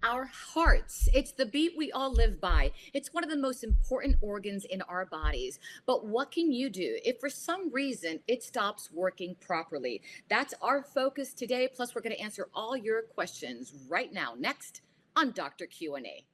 Our hearts. It's the beat we all live by. It's one of the most important organs in our bodies. But what can you do if for some reason it stops working properly? That's our focus today. Plus, we're going to answer all your questions right now. Next on Dr. Q&A.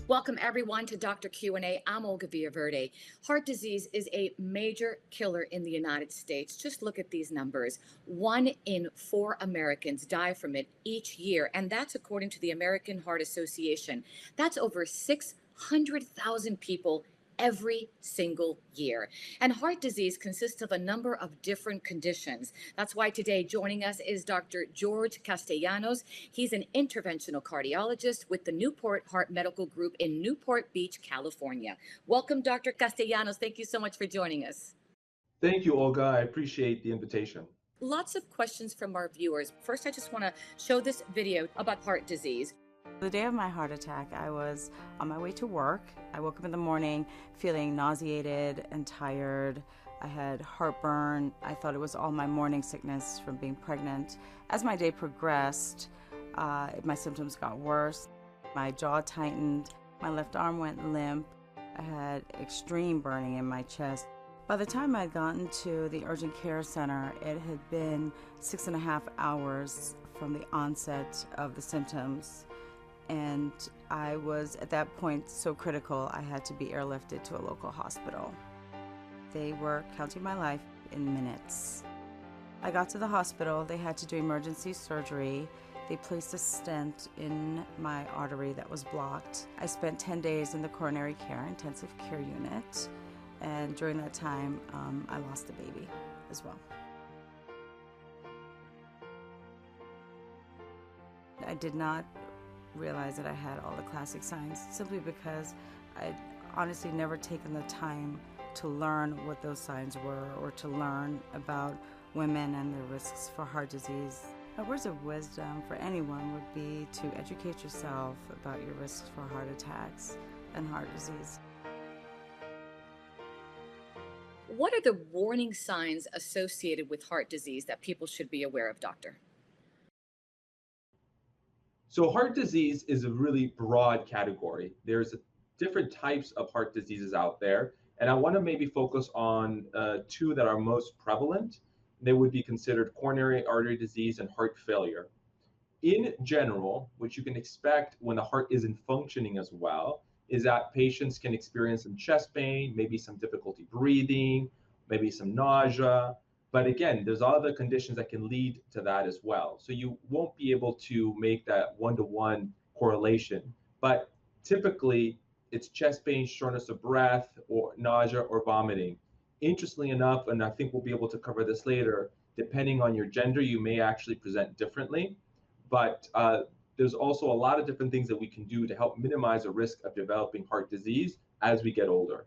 Welcome everyone to Dr. Q&A. I'm Olga Villaverde. Heart disease is a major killer in the United States. Just look at these numbers. 1 in 4 Americans die from it each year, and that's according to the American Heart Association. That's over 600,000 people every single year. And heart disease consists of a number of different conditions. That's why today joining us is Dr. George Castellanos. He's an interventional cardiologist with the Newport Heart Medical Group in Newport Beach, California. Welcome, Dr. Castellanos. Thank you so much for joining us. Thank you, Olga. I appreciate the invitation. Lots of questions from our viewers. First, I just want to show this video about heart disease. The day of my heart attack, I was on my way to work. I woke up in the morning feeling nauseated and tired. I had heartburn. I thought it was all my morning sickness from being pregnant. As my day progressed, my symptoms got worse. My jaw tightened. My left arm went limp. I had extreme burning in my chest. By the time I'd gotten to the urgent care center, it had been 6.5 hours from the onset of the symptoms. And I was at that point so critical, I had to be airlifted to a local hospital. They were counting my life in minutes. I got to the hospital. They had to do emergency surgery. They placed a stent in my artery that was blocked. I spent 10 days in the coronary care intensive care unit. And during that time, I lost a baby as well. I did not realize that I had all the classic signs simply because I'd honestly never taken the time to learn what those signs were or to learn about women and their risks for heart disease. My words of wisdom for anyone would be to educate yourself about your risks for heart attacks and heart disease. What are the warning signs associated with heart disease that people should be aware of, doctor? So heart disease is a really broad category. There's different types of heart diseases out there, and I want to maybe focus on two that are most prevalent. They would be considered coronary artery disease and heart failure. In general, what you can expect when the heart isn't functioning as well is that patients can experience some chest pain, maybe some difficulty breathing, maybe some nausea. But again, there's other conditions that can lead to that as well. So you won't be able to make that one-to-one correlation. But typically, it's chest pain, shortness of breath, or nausea or vomiting. Interestingly enough, and I think we'll be able to cover this later, depending on your gender, you may actually present differently. But there's also a lot of different things that we can do to help minimize the risk of developing heart disease as we get older.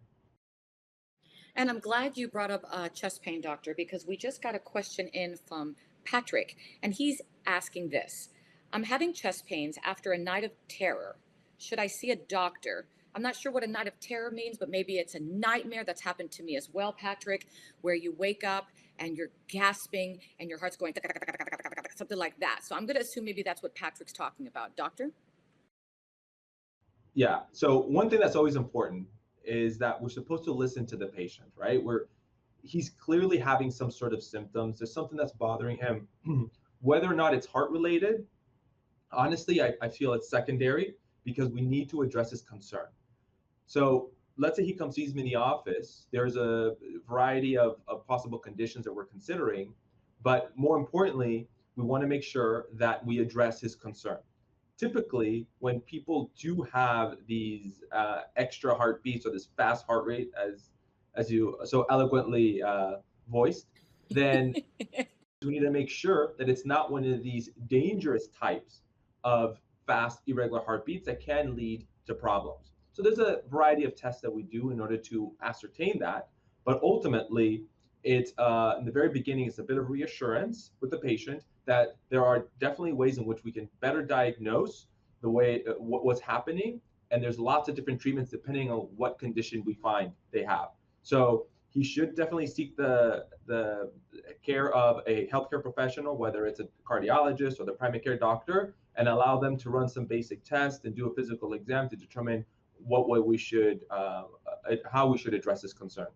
And I'm glad you brought up chest pain, doctor, because we just got a question in from Patrick, and he's asking this. I'm having chest pains after a night of terror. Should I see a doctor? I'm not sure what a night of terror means, but maybe it's a nightmare that's happened to me as well, Patrick, where you wake up and you're gasping and your heart's going something like that. So I'm going to assume maybe that's what Patrick's talking about. Doctor? Yeah. So one thing that's always important is that we're supposed to listen to the patient, right? He's clearly having some sort of symptoms. There's something that's bothering him. Whether or not it's heart related, honestly, I feel it's secondary because we need to address his concern. So let's say he comes sees me in the office. There's a variety of possible conditions that we're considering, but more importantly, we want to make sure that we address his concern. Typically, when people do have these extra heartbeats or this fast heart rate, as you so eloquently voiced, then we need to make sure that it's not one of these dangerous types of fast, irregular heartbeats that can lead to problems. So there's a variety of tests that we do in order to ascertain that, but ultimately, it's in the very beginning, it's a bit of reassurance with the patient that there are definitely ways in which we can better diagnose the way what's happening, and there's lots of different treatments depending on what condition we find they have. So he should definitely seek the care of a healthcare professional, whether it's a cardiologist or the primary care doctor, and allow them to run some basic tests and do a physical exam to determine what way we should, how we should address this concern.